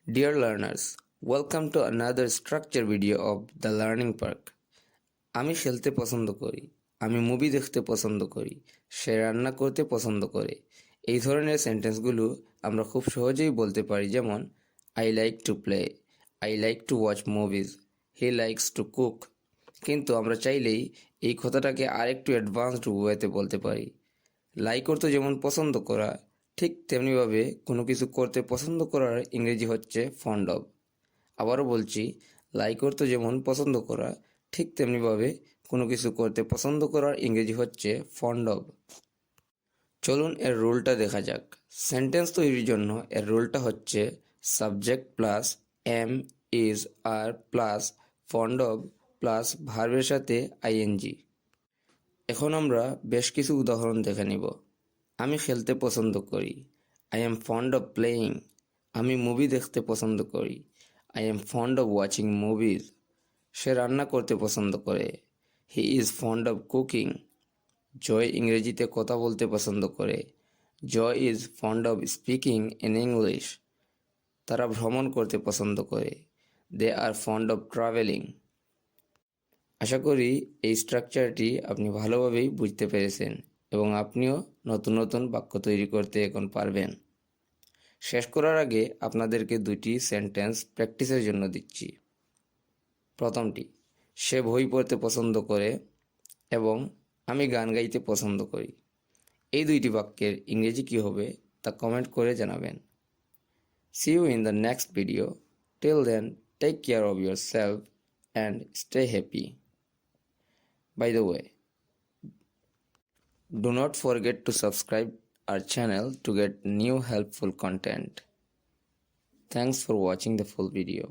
Dear learners, welcome to another structure video of the Learning Park. আমি খেলতে পছন্দ করি, আমি মুভি দেখতে পছন্দ করি, সে রান্না করতে পছন্দ করে। এই ধরনের সেন্টেন্সগুলো আমরা খুব সহজেই বলতে পারি, যেমন I like to play, I like to watch movies, he likes to cook. কিন্তু আমরা চাইলেই এই কথাটাকে আরেকটু অ্যাডভান্সড ওয়েতে বলতে পারি। লাইক অর্থ যেমন পছন্দ করা, ঠিক তেমনিভাবে কোনো কিছু করতে পছন্দ করার ইংরেজি হচ্ছে ফন্ড অফ। আবারও বলছি, লাইক অর্থ যেমন পছন্দ করা, ঠিক তেমনিভাবে কোনো কিছু করতে পছন্দ করার ইংরেজি হচ্ছে ফন্ড অফ। চলুন এর রুলটা দেখা যাক। সেন্টেন্স তৈরির জন্য এর রুলটা হচ্ছে subject plus am, is, are plus ফন্ড অফ প্লাস ভার্বের সাথে আইএনজি। এখন আমরা বেশ কিছু উদাহরণ দেখে নিব। আমি খেলতে পছন্দ করি, I am fond of playing. আমি মুভি দেখতে পছন্দ করি, I am fond of watching movies. সে রান্না করতে পছন্দ করে, he is fond of cooking. Joy ইংরেজিতে কথা বলতে পছন্দ করে, Joy is fond of speaking in English. তারা ভ্রমণ করতে পছন্দ করে, they are fond of travelling. আশা করি এই স্ট্রাকচারটি আপনি ভালোভাবেই বুঝতে পেরেছেন এবং আপনিও নতুন নতুন বাক্য তৈরি করতে এখন পারবেন। শেষ করার আগে আপনাদেরকে দুটি সেন্টেন্স প্র্যাকটিসের জন্য দিচ্ছি। প্রথমটি, সে বই পড়তে পছন্দ করে এবং আমি গান গাইতে পছন্দ করি। এই দুইটি বাক্যের ইংরেজি কী হবে তা কমেন্ট করে জানাবেন। See you in the next video. Till then, take care of yourself and stay happy. By the way, do not forget to subscribe our channel to get new helpful content. Thanks for watching the full video.